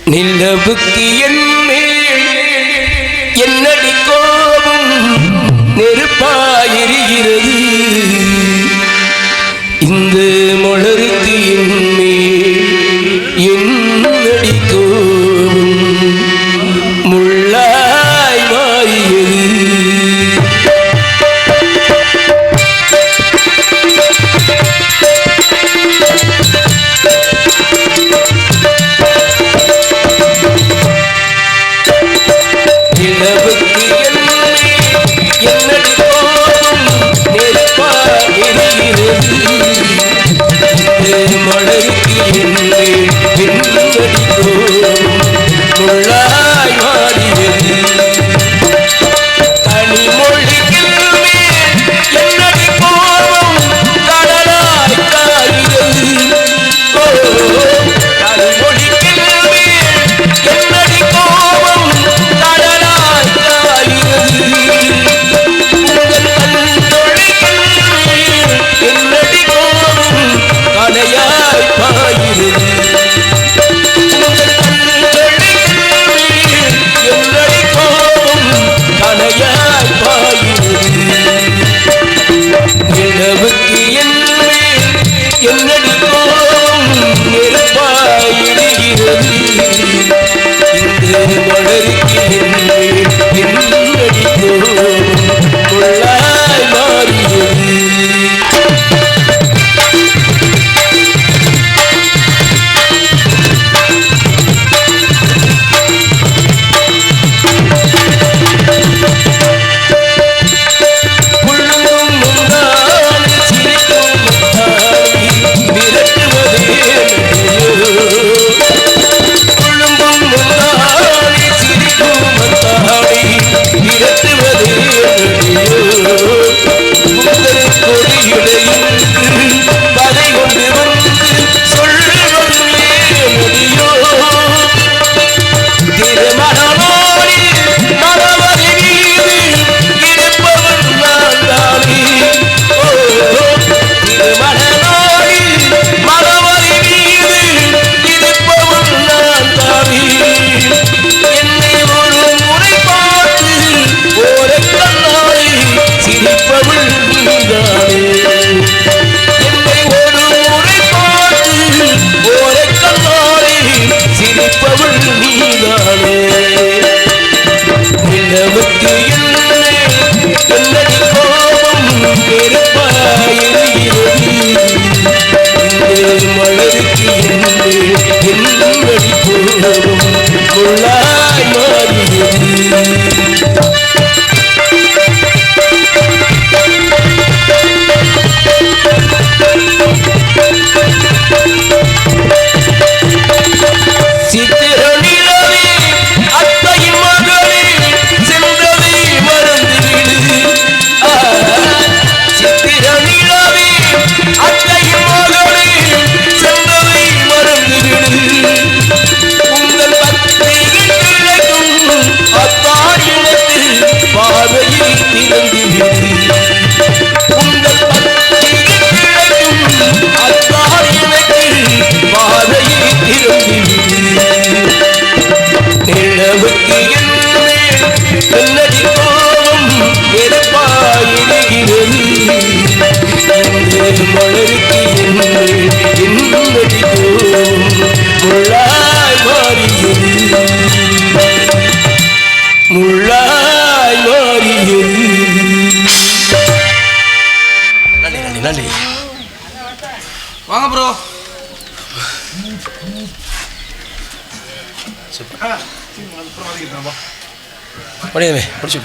நிலவுக்கு என்மேல் என்னடி கோபம் நெருப்பாயிருக்கிறது இந்த மலருக்கு என்மேல் என்னடி கோபம் முள்ளாய் மாறியது வாங்க ப்ரோ. படியவே படிச்சு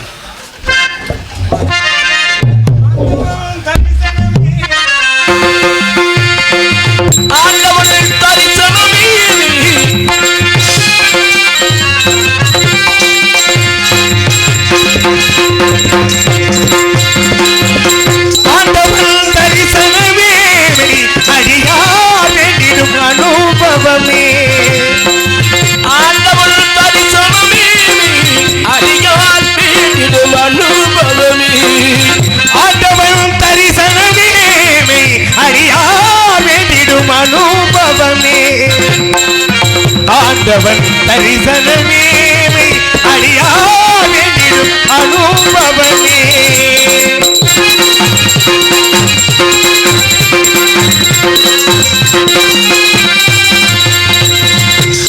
அனுபவமே ஆண்டவன் தரிசனமே அறியால் ஆண்டவன் தரிசனமே அடியா வேண்டிடும் அனுபவமே.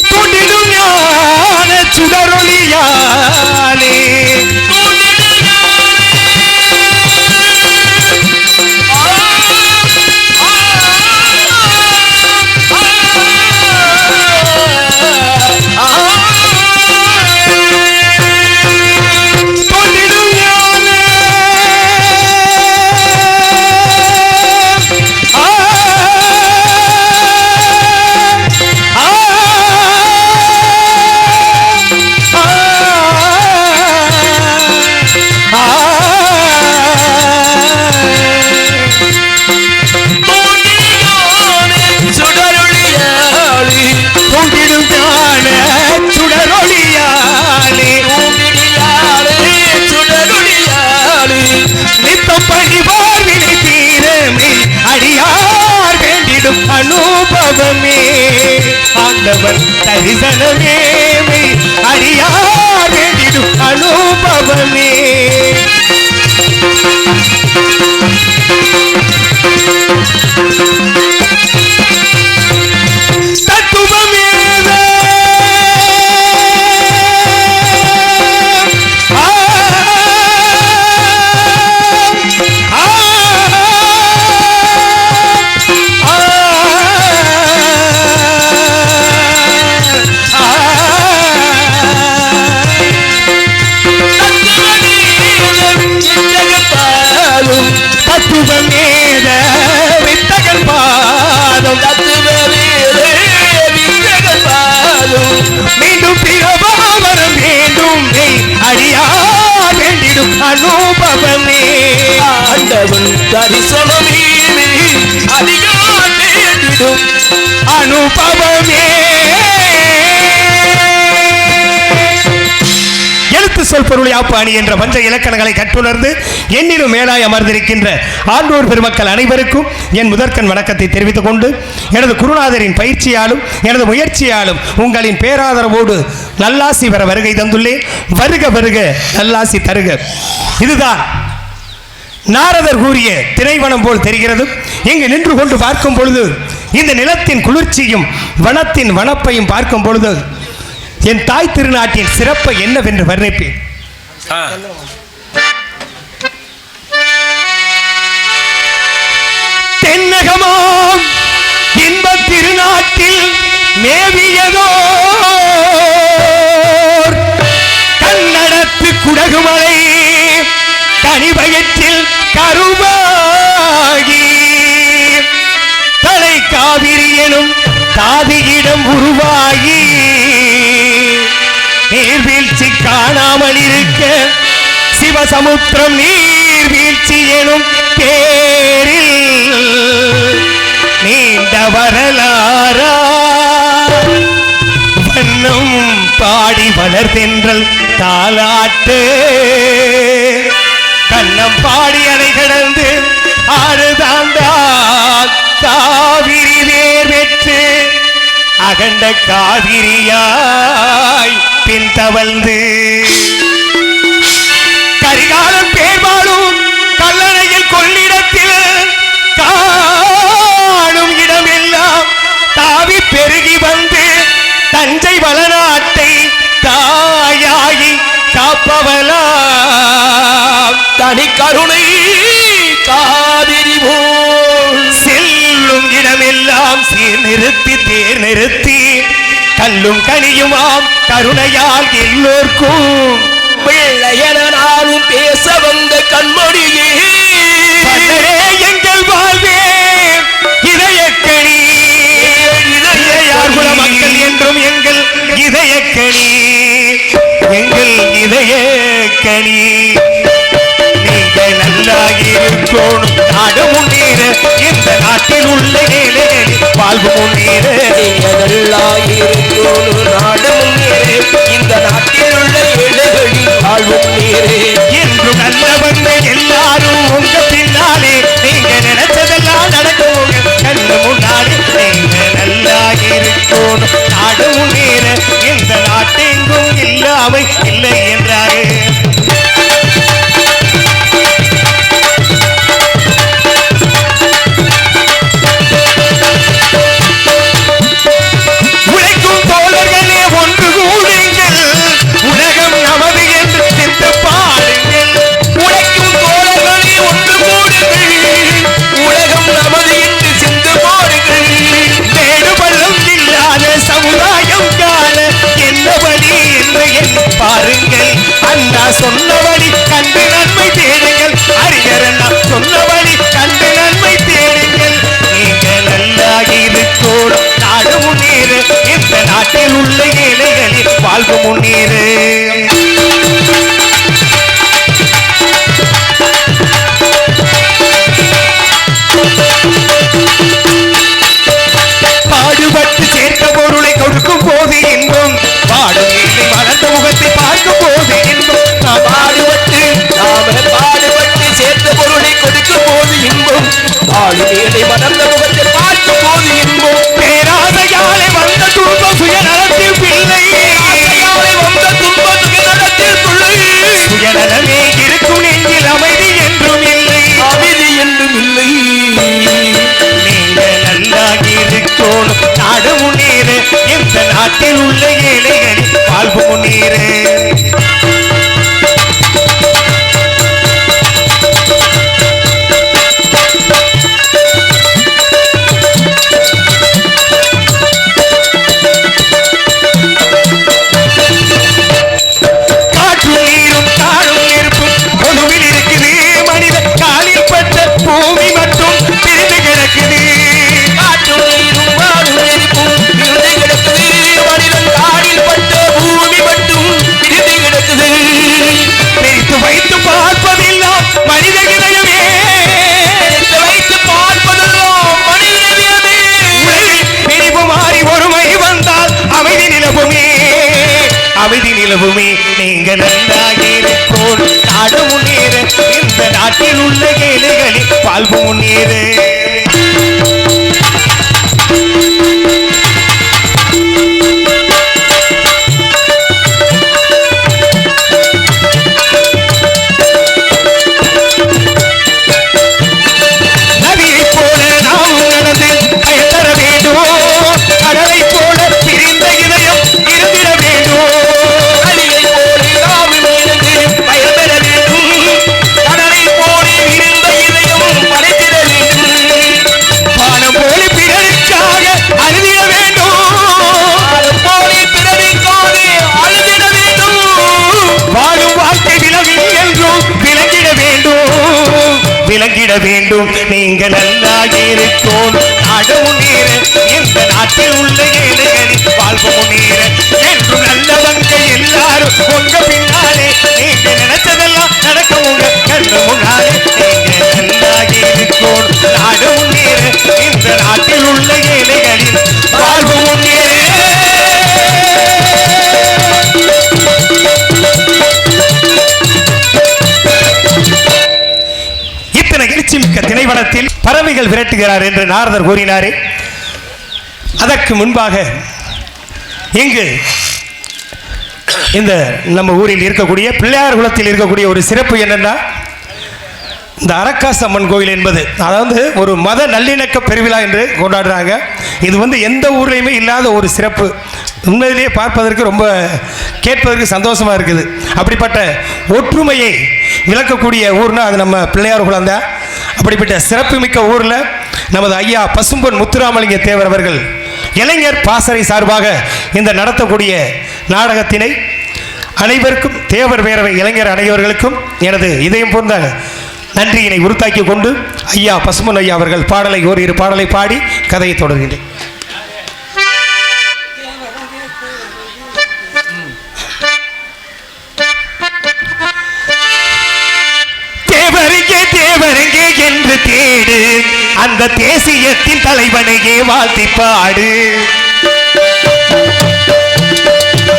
துடிடும் ஞான சுடரொளியாலே அனுபவமே. ஆண்டவன் தரிசனமே அறியார் வேண்டிடும் அனுபவமே. தத்துவமேத தத்துவமேத வித்தகன் பாதம் வித்தகன் பாதம் மீண்டும் பிறவாவரம் வேண்டும் அறியா வேண்டிடும் அனுபவமே. ஆண்டவன் தரிசனமே அதிகா வேண்டிடும் அனுபவமே. எழுத்து சொல் பொருள் யாப்பாணி என்ற பஞ்ச இலக்கணங்களை கற்றுணர்ந்து என்னிலும் மேலாய் அமர்ந்திருக்கின்ற ஆண்டோர் பெருமக்கள் அனைவருக்கும் என் முதற்கண் வணக்கத்தை தெரிவித்துக் கொண்டு எனது குருநாதரின் பயிற்சியாலும் எனது முயற்சியாலும் உங்களின் பேராதரவோடு நல்லாசி பெற வருகை தந்துள்ளேன். வருக வருக நல்லாசி தருக. இதுதான் நாரதர் கூறிய திரைவனம் போல் தெரிகிறது. இங்கு நின்று கொண்டு பார்க்கும் பொழுது இந்த நிலத்தின் குளிர்ச்சியும் வனத்தின் வனப்பையும் பார்க்கும் பொழுது என் தாய் திருநாட்டின் சிறப்பை என்னவென்று வர்ணிப்பேன். தென்னகமாம் இன்பத் திருநாட்டில் மேவியதோ கன்னடத்து குடகுமலை கனிவயற்றில் கருவாகி தலை காவிரி எனும் தாதியிடம் உருவாகி நீர்வீழ்ச்சி காணாமல் இருக்க சிவசமுத்திரம் நீர்வீழ்ச்சி எனும் பேரில் நீண்ட வரலாறா வண்ணம் பாடி வளர்தென்றல் தாலாட்டு கண்ணம் பாடி அணை கடந்து ஆறுதாண்டால் காவிரி வேர் பெற்று அகண்ட காவிரியாய் பின் தவழ்ந்து கரிகாலம் பேர்வாழும் கல்லணையில் கொள்ளிடத்தில் காணும் இடமெல்லாம் தாவி பெருகி வந்து தஞ்சை வளநாட்டை தாயாகி காப்பவலாம் தனி கருணை காவிரி போல் செல்லும் இடமெல்லாம் சீர் நிறுத்தி தேர் நிறுத்தி கல்லும் கனியுமாம் கருணையால் எல்லோர்க்கும் வெள்ளையனாரும் பேச வந்த கண்மொழியே எங்கள் வாழ்வே இதயக்கணி இதயார்குல மக்கள் என்றும் எங்கள் இதயக்கணி எங்கள் இதயக்கணி. நீங்கள் நல்லாயிருக்கணும் நாடு முன்னேற இந்த நாட்டில் உள்ள ஏழைகளில் வாழ்வு முன்னேற நல்லாயிருக்கணும் நாடு முன்னேற இந்த நாட்டில் உள்ள ஏழைகளில் வாழ்வு முன்னேற என்றும் நல்லவங்க எல்லாரும் உங்க பின்னாலே நீங்க நினைச்சதெல்லாம் நடக்கும் கண்ணு முன்னாலே நீங்க நல்லாயிருக்கணும் நாடு முன்னேற பொறாமை இல்லை என்றாரு. உழைக்கும் தோழர்களே ஒன்று கூடுங்கள், உலகம் நமது என்று சிந்து பாடுங்கள். உழைக்கும் தோழர்களே ஒன்று கூடுங்கள், உலகம் நமது என்று சிந்து பாடுங்கள். மேடு பள்ளம் இல்லாத சமுதாயம் காண என்ன வழி என்று எண்ணி பாருங்கள். அண்ணா சொன்னபடி கண்டு நன்மை தேடுங்கள். அறிஞர் அண்ணா சொன்னபடி கண்டு நன்மை தேடுங்கள். நீங்கள் நல்லாக இருக்கோடும் நாடு முன்னேறு, இந்த நாட்டில் உள்ள ஏழைகளின் வாழ்வு முன்னேறு. பாடுபட்டு சேர்த்த பொருளை கொடுக்கும் போது இன்பம், பாடும் ஏழை வளர்ந்த முகத்தை பார்க்கும் போது இன்பம். நாம் பாடுபட்டு சேர்த்த பொருளை கொடுக்கும் போது இன்பம், ஆளும் ஏழை மலர்ந்த முகத்தை பார்க்கும் போது இன்பம். பேராசையாலே வந்த துன்பம் சுயநலத்தில் பிள்ளை, வந்த துன்பம் சுயநலத்தில் பிள்ளை. சுயநலமே இருக்கும் நெஞ்சில் அமைதி என்றும் இல்லை, அமைதி என்றும் இல்லை. நீங்கள் நல்லாக இருக்கோணும் நாடு முன்னேறு, இந்த நாட்டில் உள்ள ஏழைகளின் வாழ்வு முன்னேறு. காற்றும் நீரும் தாழும் நெருப்பும் பொதுவில் இருக்குது, மனித காலில் பட்ட பூமி மட்டும் பிரிந்து கிடக்குது. காற்றும் நீரும் வாழும் நெருப்பும் பிரிந்து கிடக்குது, மனிதன் காலில் பட்ட பூமி மட்டும் பிரிந்து கிடக்குது. பிரித்து வைத்து பார்ப்பதெல்லாம் மனித இதயமே, பிரித்து வைத்து பார்ப்பதெல்லாம் மனித இதயமே. உலகில் பிரிவு மாறி ஒருமை வந்தால் அமைதி நிலவுமே, அமைதி நிலவுமே. நீங்கள் நன்றாக இருக்கோம் நாடு முன்னேறு, இந்த நாட்டில் உள்ள ஏழைகளின் வாழ்வு முன்னேறு. நதியைப் போல நாமும் நடந்து பயன் தர வேண்டும், கடலைப் போல பிரிந்த இதயம் இருந்திட வேண்டும். அடியை போலே நாமும் இணைந்து பயன் பெற வேண்டும், கடலை போலே இருந்த இதயம் படைத்திட வேண்டும். பானம் போல பிறருக்காக அழுதிட வேண்டும், பாலம் போலே பிறருக்காக அழுதிட வேண்டும். வாழும் வாழ்க்கை விலகில் என்றும் விளங்கிட வேண்டும், விளங்கிட வேண்டும். நீங்கள் நல்லாக இருக்கோம் நாடு முன்னேற, இந்த நாட்டில் உள்ள ஏழைகளின் வாழ்வு முன்னேற. என்றும் நல்லவங்க எல்லாரும் உங்க பின்னாலே, நீங்க நினைச்சதெல்லாம் நடக்கும் உங்க கண்ணு முன்னாலே. நீங்க நல்லாக இருக்கோம் நாடு முன்னேற, இந்த நாட்டில் உள்ள ஏழைகளின் வாழ்வு முன்னேற. இத்தனை எழுச்சி மிக்க திணைவனத்தில் பறவைகள் விரட்டுகிறார் என்று நாரதர் கூறினாரே, அதற்கு முன்பாக இங்கு இந்த நம்ம ஊரில் இருக்கக்கூடிய பிள்ளையார் குளத்தில் இருக்கக்கூடிய ஒரு சிறப்பு என்னன்னா, இந்த அரக்காசம்மன் கோயில் என்பது அதாவது ஒரு மத நல்லிணக்க பெருவிழா என்று கொண்டாடுறாங்க. இது எந்த ஊர்லேயுமே இல்லாத ஒரு சிறப்பு. உண்மையிலேயே பார்ப்பதற்கு ரொம்ப கேட்பதற்கு சந்தோஷமாக இருக்குது. அப்படிப்பட்ட ஒற்றுமையை விளக்கக்கூடிய ஊர்னா அது நம்ம பிள்ளையார் குளம் தான். அப்படிப்பட்ட சிறப்புமிக்க ஊரில் நமது ஐயா பசும்பொன் முத்துராமலிங்க தேவர் அவர்கள் இளைஞர் பாசறை சார்பாக இந்த நடத்தக்கூடிய நாடகத்தினை அனைவருக்கும், தேவர் பேரவை இளைஞர் அனைவர்களுக்கும் எனது இதயம் போன்ற நன்றியினை உறுத்தாக்கி கொண்டு ஐயா பசும்பொன் ஐயா அவர்கள் பாடலை ஓரிரு பாடலை பாடி கதையை தொடர்கின்றேன். தேவருங்கே தேவருங்கே என்று தேடு, அந்த தேசியத்தின் தலைவனையே வாழ்த்தி பாடு.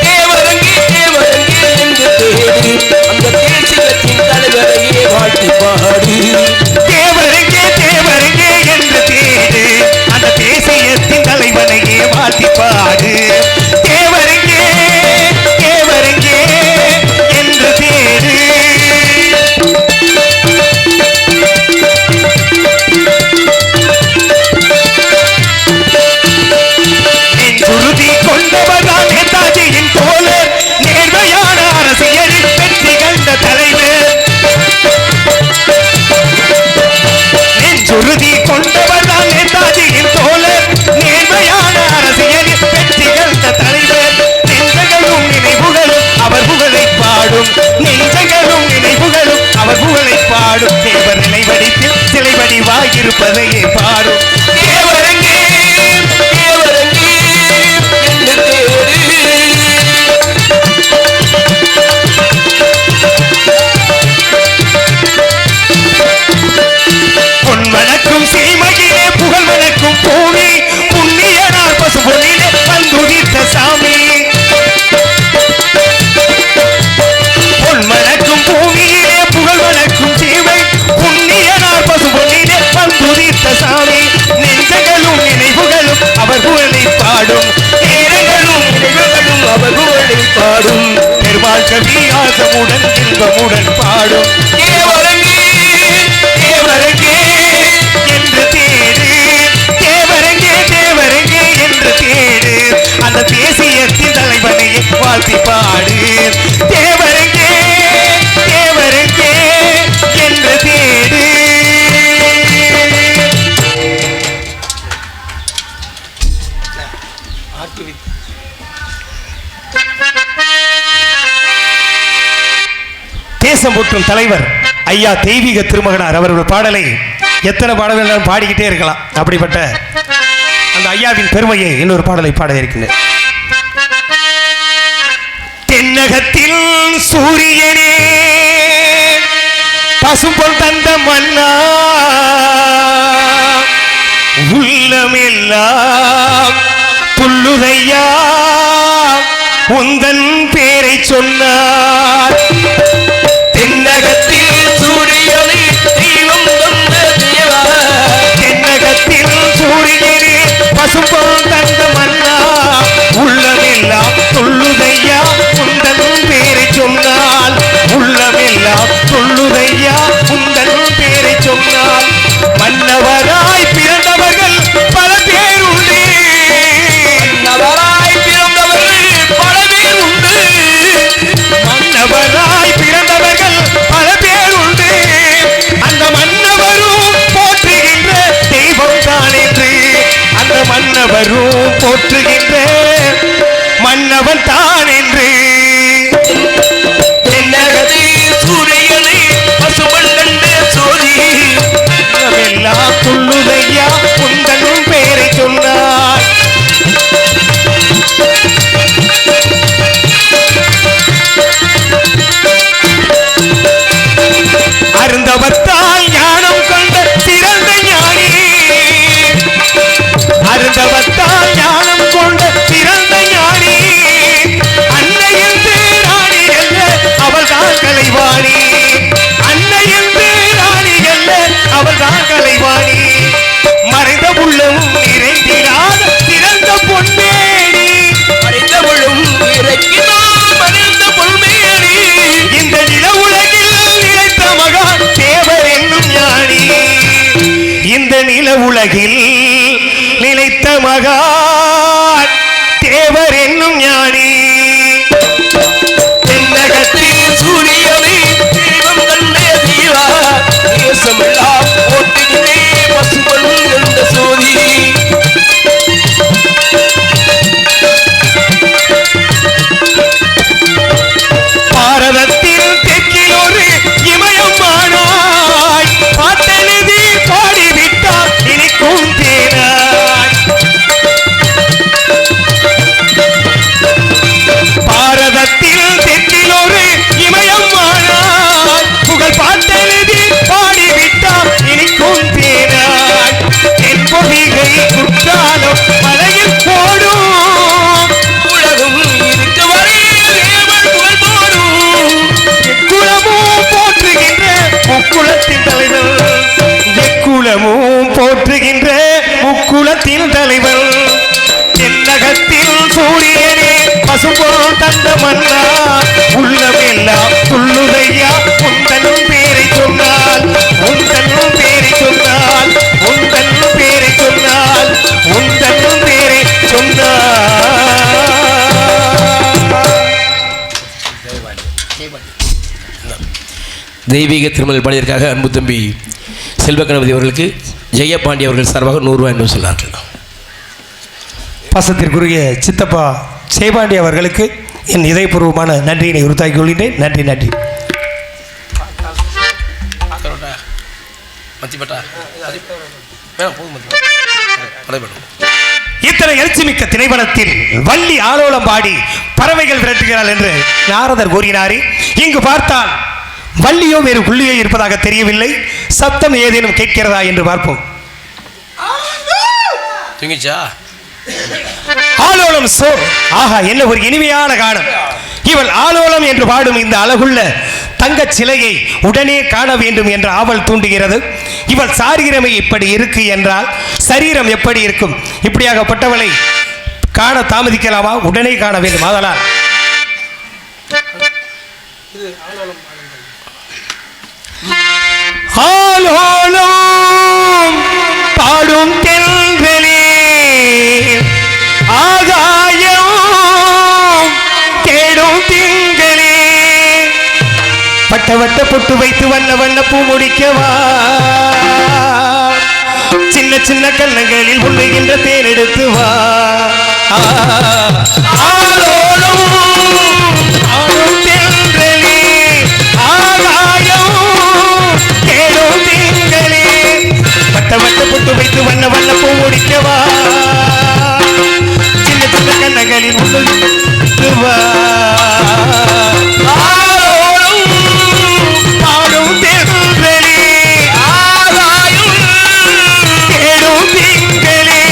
தேவரங்கே தேவரங்கே என்று தேடு, அந்த தேசியத்தின் தலைவரையே வாழ்த்தி பாடு. தேவருங்கே தேவருங்கே என்று தேடு, அந்த தேசியத்தின் தலைவனையே வாழ்த்தி பாடு. தேவருங்கே தேவருங்கே அவர் புகழை பாடும் பெருமாள் கவி ஆசமுடன் இன்பமுடன் பாடும் தேவரங்கே தேவரங்கே என்று தேடு தேவரங்கே தேவரங்கே என்று தேடு அந்த தேசியத்தின் தலைவனை வாழ்த்தி பாடு தேவரங்கே தேவரங்கே என்று தேடு. தேசம் போற்றும் தலைவர் ஐயா தெய்வீக திருமகனார் அவர்கள் பாடலை எத்தனை பாடல் வேணாலும் பாடிக்கிட்டே இருக்கலாம். அப்படிப்பட்ட அந்த ஐயாவின் பெருமையை இன்னொரு பாடலை பாட இருக்கின்றேன். தென்னகத்தில் சூரியனே பசும்பொன் தந்த மன்னா உள்ளமெல்லாம் துள்ளுதையா உந்தன் பேரை சொன்னார். தென்னகத்தில் சூரியனை தெய்வம் தந்த தேவா தென்னகத்தில் சூரியனே பசும்பொன் தந்த மன்னா உள்ளமெல்லாம் துள்ளுதையா உந்தன் பேரை சொன்னால் உள்ளமெல்லாம் துள்ளுதையா உந்தன் பேரை சொன்னால் மன்னவராய் பிறந்தவர்கள் பல பேர் உண்டு மன்னவராய் பிறந்தவர்கள் பல பேர் உண்டு மன்னவராய் பிறந்தவர்கள் பல பேர் உண்டு அந்த மன்னவரும் போற்றுகின்ற தெய்வம் தான் என்று அந்த மன்னவரும் போற்றுகின்ற மன்னவன் தான் என்று தென்னகத்தில் சூரியனை பசுமன் கண்ட சோதி எல்லாம் துள்ளுதையா உந்தன் பெயரை சொன்னார். அருந்தவத்தால் ஞானம் கொண்ட சிறந்த ஞானி அருந்தவத்தால் ஞானம் கொண்ட சிறந்த ஞானி அன்னை என்று ராணி அல்ல அவள் தான் கலைவாணி அன்னை என்று ராணி அல்ல அவள் தான் கலைவாணி மறைந்த உள்ளமும் நிறைந்திராத சிறந்த பொன்மேனி அறிந்தவளும் இறக்கினான் மறைந்த பொன்மேனி இந்த நில உலகில் நிலைத்த மகான் தேவர் என்னும் ஞானி இந்த நில உலகில் நிலைத்த மகான் தேவர் என்னும் ஞானி தென்னகத்தில் சூரியனை தெய்வம் கண்ட தேவா தேசமெல்லாம் போட்டுகிறே பசுமன் கண்ட சோதி பாரதத்தில் தெற்கில் ஒரு இமயம் ஆனாய் பாட்டெழுதி பாடிவிட்டார் இனிக்கும் தேனாய் பாரதத்தில் தெற்கில் ஒரு இமயம் ஆனாய் புகழ் பாட்டெழுதி பாடிவிட்டார் இனிக்கும் தேனாய் தென்பொதிகை குற்றாலம் மலையில் போடும் உலகம் இருக்க வரை தேவன் புகழ் போடும் குலமும் போற்றுகின்ற முக்குலத்தின் தலைவர் எக்குலமும் போற்றுகின்ற முக்குலத்தின் தலைவர் தென்னகத்தில் சூரியனே பசும்பொன் தந்த மன்னா உள்ளமெல்லாம் துள்ளுதையா உந்தன் பேரை சொன்னால் உந்தன் பேரை சொன்னால் உந்தன் பேரை சொன்னால் உந்தன் பேரை சொன்னால். தெய்வீக திருமல் பாடியதற்காக அன்பு தம்பி செல்வகணபதி அவர்களுக்கு ஜெயபாண்டி அவர்கள் சார்பாக 100 ரூபாய் என்று சொன்னார்கள். பாசத்திற்குரிய சித்தப்பா சேபாண்டி அவர்களுக்கு என் இதயபூர்வமான நன்றியினை உறுத்தாக்கிக் கொள்கின்றேன். நன்றி நன்றி. இத்தனை எழுச்சிமிக்க திரைப்படத்தில் வள்ளி ஆலோலம் பாடி பறவைகள் விரட்டுகிறாள் என்று நாரதர் கூறினாரே, இங்கு பார்த்தால் வள்ளியோ வேறு புள்ளியோ இருப்பதாக தெரியவில்லை. சத்தம் ஏதேனும் கேட்கிறதா என்று பார்ப்போம். ஆலோலம் சோ ஆஹா, என்ன ஒரு இனிமையான காலம். இவள் ஆலோலம் என்று பாடும் இந்த அழகுள்ள தங்கச் சிலையை உடனே காண வேண்டும் என்ற ஆவல் தூண்டுகிறது. இவள் சாரீரமை இப்படி இருக்கு என்றால் சரீரம் எப்படி இருக்கும்? இப்படியாகப்பட்டவளை காண தாமதிக்கலாமா? உடனே காண வேண்டும். ஆதலால் ஆலோலம் பாடும் தென்றலே ஆகாயம் தேடும் திங்களே பட்ட வட்ட பொட்டு வைத்து வண்ண வண்ண பூ முடிக்கவா சின்ன சின்ன கண்ணங்களில் உண்ணுகின்ற தேன் எடுத்து வா ஆலோலம் பாடும் தென்றலே ஆகாயம் தேடும் திங்களே வட்ட வட்ட பொட்டு வைத்து வண்ண வண்ண பூ முடிக்கவா சின்ன சின்ன கண்ணங்களில் உண்ணுகின்ற வா பாடும் தென்றலே ஆகாயம் தேடும் திங்களே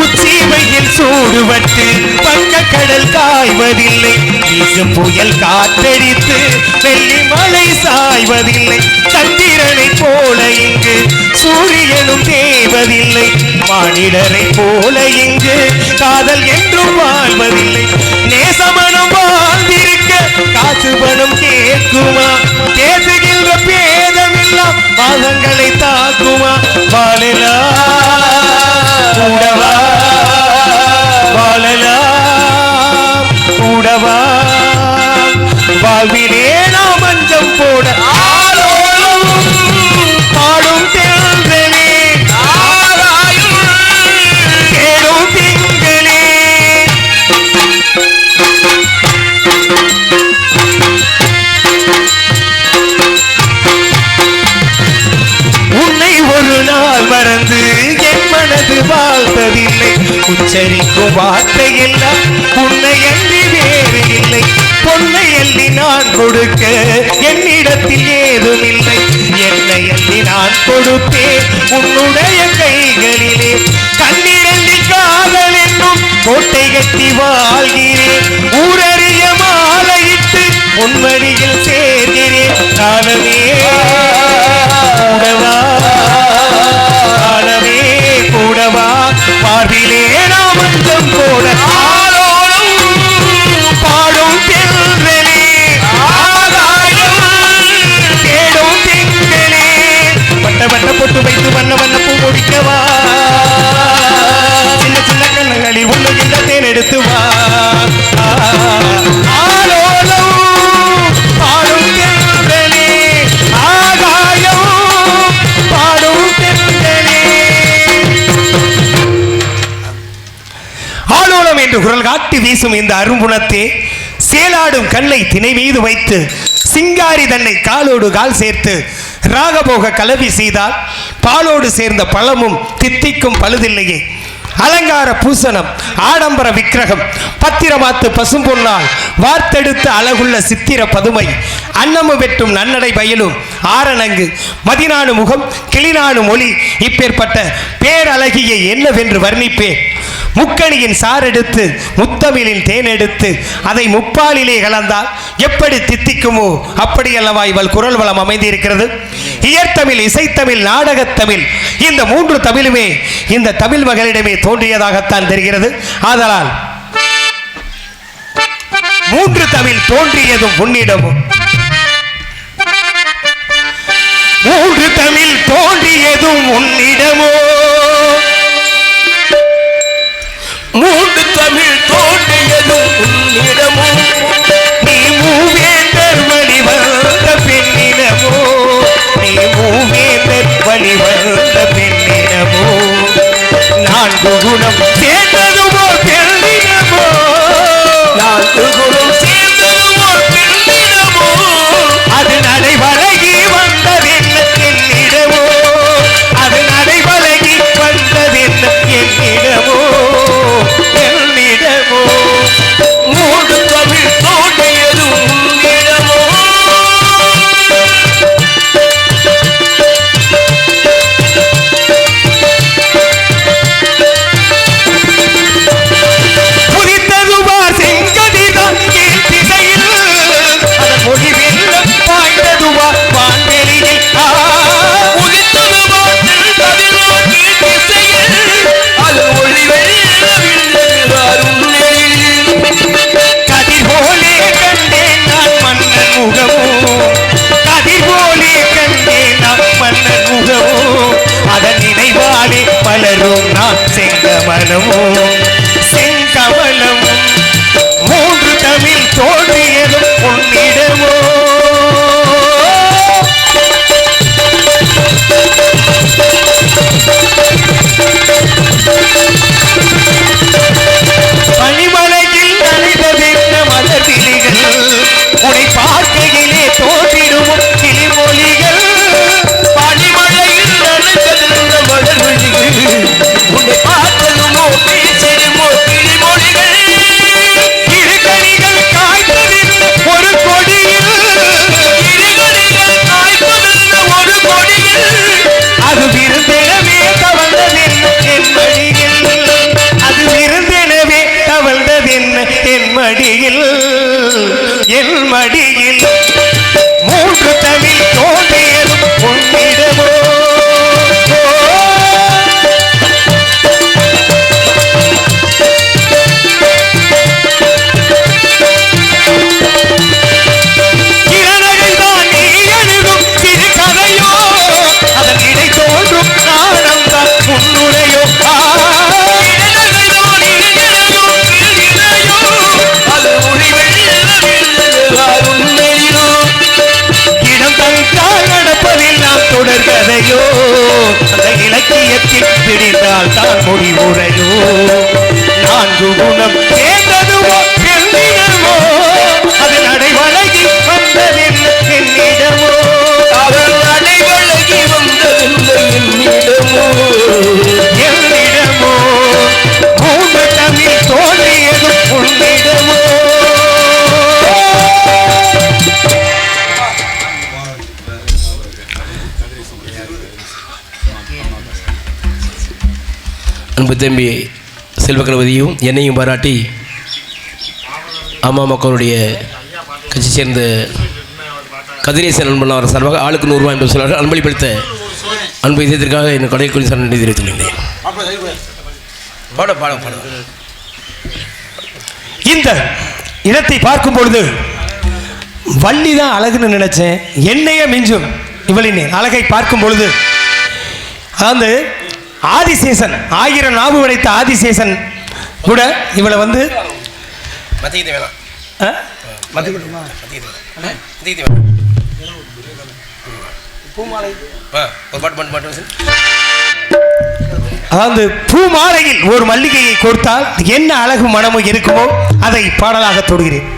உச்சிமையில் சூடுபட்டு பக்க கடல் காய்வதில்லை வீசும் புயல் காற்றடித்து வெள்ளி மலை சாய்வதில்லை சந்திரனை போல இங்கு சூரியனும் தேவதில்லை மானிடரை போல இங்கு காதல் என்றும் வாழ்வதில்லை நேசமனம் வாழ்ந்திருக்க காசு பணம் கேட்குமா பேசுகின்ற பேதமெல்லாம் பாதங்களை தாக்குமா வாழலாம் கூடவா வாழலாம் கூடவா வாழ்விலே நாம் மஞ்சம் போட ஆலோலம் பாடும் தென்றலே ஆகாயம் தேடும் திங்களே உன்னை ஒரு நாள் மறந்து என் மனது வாழ்ந்ததில்லை உச்சரிக்கும் வார்த்தை எல்லாம் உன்னை அன்றி வேறு இல்லை பொன்னை அள்ளி நான் கொடுக்க என்னிடத்தில் ஏதும் இல்லை என்னை அள்ளி நான் கொடுத்தேன் உன்னுடைய கைகளிலே கண்ணிரள்ளி காதல் என்னும் கோட்டை கட்டி வாழ்கிறேன் ஊரறிய மாலையிட்டு உன்மடியில் சேர்கிறேன் காலமே கூடவா காலமே கூடவா பார்விலே நாம் மஞ்சம் போட ஆலோலம் பாடும் தென்றலே ஆகாயம் தேடும் திங்களே வட்ட வட்ட பொட்டு வைத்து வண்ண வண்ண பூ முடிக்கவா சின்ன சின்ன கண்ணங்களில் உண்ணுகின்ற தேன் எடுத்து வா ஆலோலம் பாடும் தென்றலே ஆகாயம் பாடும் தென்றலே ஆலோலம் என்று குரல் காட்டி வீசும் இந்த அரும்புணத்தே சேலாடும் கல்லை திணை மீது வைத்து சிங்காரி தன்னை காலோடு கால் சேர்த்து ராகபோக கலவி செய்தால் பாலோடு சேர்ந்த பழமும் தித்திக்கும் பழுதில்லையே அலங்கார பூசணம் ஆடம்பர விக்கிரகம் பத்திரமாத்து பசும்பொன்னால் வார்த்தெடுத்த அழகுள்ள சித்திர பதுமை அன்னமு வெட்டும் நன்னடை பயிலும் ஆரணங்கு மதினானு முகம் கிளினானு மொழி இப்பேற்பட்ட பேரழகியை என்னவென்று வர்ணிப்பேன் முக்கணியின் சாரெடுத்து முத்தமிழின் தேன் எடுத்து அதை முப்பாலிலே கலந்தால் எப்படி தித்திக்குமோ அப்படி அல்லவா இவள் குரல் வளம் அமைந்திருக்கிறது இயற்தமிழ் இசைத்தமிழ் நாடகத்தமிழ் இந்த மூன்று தமிழுமே இந்த தமிழ் மகளிடமே தோன்றியதாகத்தான் தெரிகிறது ஆதலால் மூன்று தமிழ் தோன்றியதும் உன்னிடமும் மூன்று தமிழ் தோன்றியதும் உன்னிடமோ மூன்று தமிழ் தோன்றியதும் உன்னிடமோ நீ மூவேந்தர் வழிவந்த பெண்ணிடமோ நீ மூவேந்தர் வழிவந்த பெண்ணிடமோ நான்கு குணம் சேர்ந்ததுமோ பெண்ணிடமோ நான்கு குணம் சேர்ந்ததுமோ பெண்ணிடமோ அது நடைபழகி வந்ததென்ன என்னிடமோ அது நடைபழகி வந்ததென்ன என்னிடமோ என்னிடமோ மூன்று தமிழ் தோன்றியதும் உன்னிடமோ மலரும் நான் செங்கமலமும் செங்கமலமும் மூன்று தமிழ் தோன்றியதும் உன்னிடமோ பனிமலையில் நனைந்ததென்ன மலர் விழிகள் உன்னை பார்க்கையிலே தோன்றிடுவோம் கிளிமொழிகள் பனிமழையில் நனைந்ததென்ன மலர் விழிகள் உன்னை பார்த்ததுமோ பேசிடுமோ கிளிமொழிகள் இருகணிகள் காய்த்ததென்ன ஒரு கொடியில் ஒரு கொடியில் அது விருந்தெனவே தவழ்ந்ததென்ன என் மடியில் அது விருந்தெனவே தவழ்ந்ததென்ன என் மடியில் என் மடியில் மூன்று தமிழ் தோன்றியதும் உன்னிடமோ இளநகைதான் நீ எழுதும் சிறு கதையோ அதன் இடை தோன்றும் நாணம்தான் உன்னுடையோ அது இடம் தந்தால் நடப்பதெல்லாம் தொடர்கதையோ அந்த இலக்கியத்தில் பிடித்தால் தான் முடிவுரையோ நான்கு குணம் சேர்ந்ததுவோ பெண்ணிடமோ அது நடைவழகி வந்ததென்ன என்னிடமோ அவள் நடைவழகி வந்ததென்ன என்னிடமோ என்னிடமோ மூன்று தமிழ் தோன்றியதும் உன்னிடமோ அன்பு தம்பி செல்வகணபதியும் என்னையும் பாராட்டி அம்மா மக்களுடைய கட்சி சேர்ந்த கதிரேசன் நண்பன் அவர் சார்பாக ஆளுக்கு 100 ரூபாய் என்று சொல்வார்கள் அன்பளிப்படுத்த அன்பு இதயத்திற்காக என் கடைக்குழி சார் நன்றி தெரிவித்துள்ளேன். இந்த இடத்தை பார்க்கும் பொழுது வள்ளி தான் அழகுன்னு நினைச்சேன் என்னைய மிஞ்சும் இவளின் அழகை பார்க்கும் பொழுது அதாவது ஆதிசேஷன் 1000 நாவு உடைத்த ஆதிசேஷன் கூட இவளை வந்து அதாவது பூமாலையில் ஒரு மல்லிகையை கோர்த்தால் என்ன அழகு மனமும் இருக்குமோ அதை பாடலாக தொடுகிறேன்.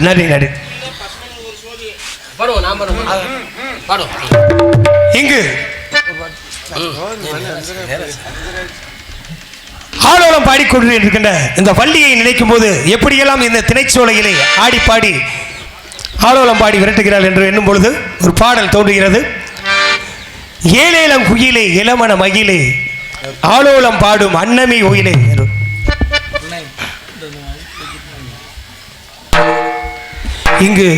நன்றி நன்றி. பாடுவோம், நான் பாடுவோம், பாடுவோம். இங்கு ஆலோலம் பாடிக்கொண்டு இருக்கின்ற இந்த பள்ளியை நினைக்கும் போது எப்படியெல்லாம் இந்த திணைச்சோலையிலே ஆடி பாடி ஆலோலம் பாடி விரட்டுகிறாள் என்று எண்ணும் பொழுது ஒரு பாடல் தோன்றுகிறது. ஏலேலம் குயிலே இளமன மகிழே ஆலோலம் பாடும் அன்னமே ஒயிலே. இங்கு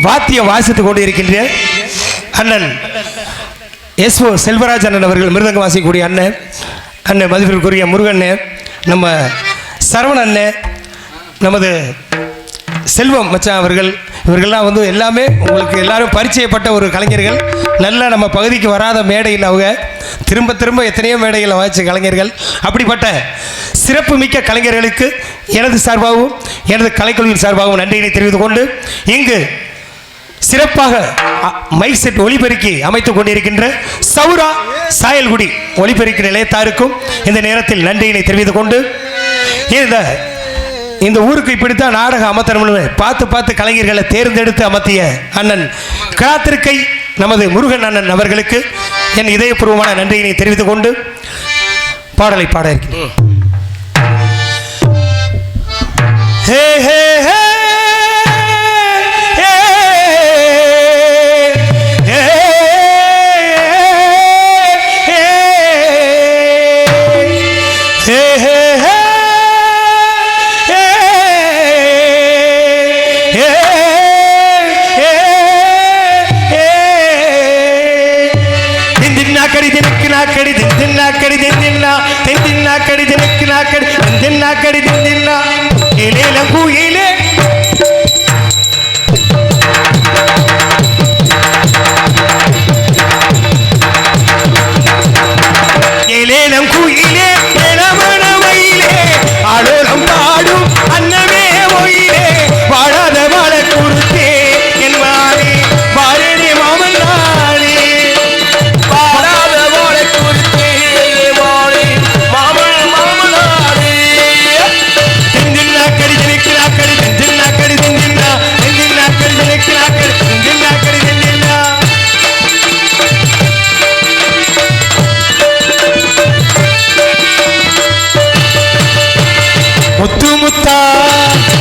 வாத்தியம் வாசித்துக் கொண்டு இருக்கின்ற அண்ணன் எஸ்.ஓ. செல்வராஜ் அண்ணன் அவர்கள் மிருதங்க வாசிக்கக்கூடிய அண்ணன் மதிப்பிற்குரிய முருகண்ணன், நம்ம சரவண அண்ணன், நமது செல்வம் மச்சான் அவர்கள், இவர்கள்லாம் வந்து எல்லாமே உங்களுக்கு எல்லாரும் பரிச்சயப்பட்ட ஒரு கலைஞர்கள். நல்ல நம்ம பகுதிக்கு வராத மேடையில் அவங்க திரும்ப திரும்ப எத்தனையோ மேடைகளில் வாய்ச்ச கலைஞர்கள். அப்படிப்பட்ட சிறப்பு மிக்க கலைஞர்களுக்கு எனது சார்பாகவும் எனது கலைக்குழுவின் சார்பாகவும் நன்றியினை தெரிவித்துக் கொண்டு இங்கு சிறப்பாக மைக் செட் ஒலிபெருக்கி அமைத்துக் கொண்டிருக்கின்ற சௌரா சாயல்குடி ஒலிபெருக்கி நிலையத்தாருக்கும் இந்த நேரத்தில் நன்றியினை தெரிவித்துக் கொண்டு இந்த ஊருக்கு இப்படித்தான் நாடகம் அமர்த்தணும்னு பார்த்து கலைஞர்களை தேர்ந்தெடுத்து அமர்த்திய அண்ணன் கலாத்திருக்கை நமது முருகன் அண்ணன் அவர்களுக்கு என் இதயபூர்வமான நன்றியினை தெரிவித்துக் கொண்டு பாடலை பாட இருக்கிறேன். ஹே ஹே ஹே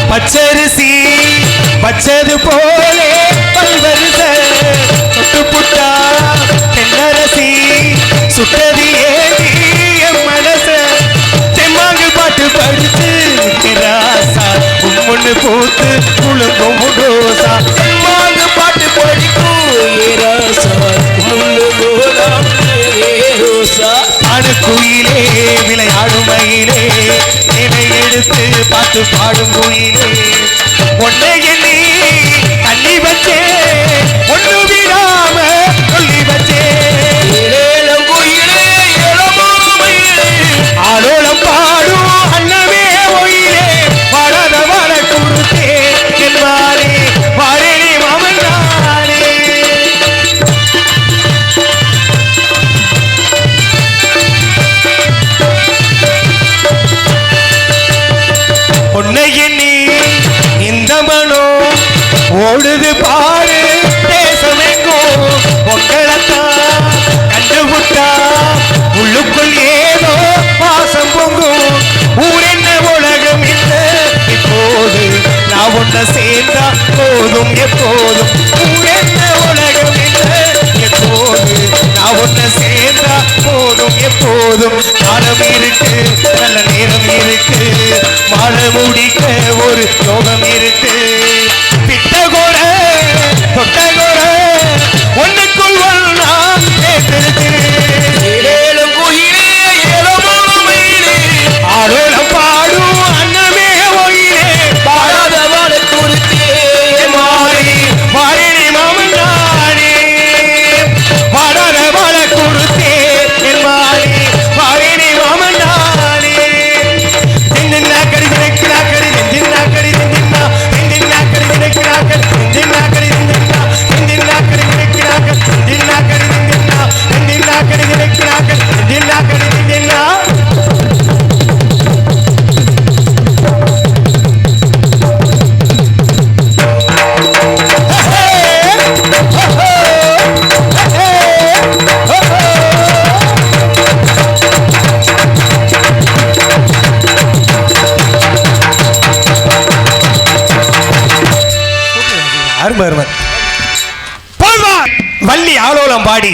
பச்சரிசி பச்சது போலே பல்வரிச தொட்டு புட்டா தென்னரசி சுட்டதி ஏதி என் மனச தெம்மாங்கு பாட்டு படிச்சு ராசா உம்முன்னு பூத்து குழுங்கும் ரோசா தெம்மாங்கு பாட்டு படிக்கும் ராசா உம்முன்னு ரோசா அணுக்குயிலே விளையாடும் மயிலே என்னை எடுத்து பார்த்து பாடும் குயிலே ஒன்னை எண்ணி தள்ளி வச்சே ஒன்று விடாம சொல்லி வச்சே ஆலோலம் பாடும் அன்னமே ஒயிலே வாழாத வாழ கொடுத்தே என்பாரே வாரேனே மாமன் நானே. உன்னை எண்ணி இந்த மனோ ஓடுது பாரு தேசமெங்கும் பொங்கலத்தான் கண்டுபுட்டா உள்ளுக்குள் ஏதோ பாசம் பொங்கும் ஊரென்ன உலகம் இல்லை இப்போது நான் ஒன்ன சேர்ந்தா போதும் எப்போதும் ஊரென்ன உலகம் இல்லை எப்போது நான் ஒன்ன சேர்ந்தா போதும் எப்போதும் காலம் இருக்கு நல்ல நேரம் இருக்கு மாலை முடிக்க ஒரு யோகம் இருக்கு பிட்டகோர தொட்டகோர ஒன்னுக்குள் ஒன்னா ஆலோலம் பாடும் அன்னமே ஒயிலே பாடாத வாழ குறித்தே மாறி மாறினி மாமன் நானே பாடாத வாழ கொடுத்தே மாறி மாறினி மாமன் நானே தென்னின்னா கடி தென்னின்னா கடி தென்னின்னா கடி தென்னின்னா வருவார். வள்ளி ஆலோலம் பாடி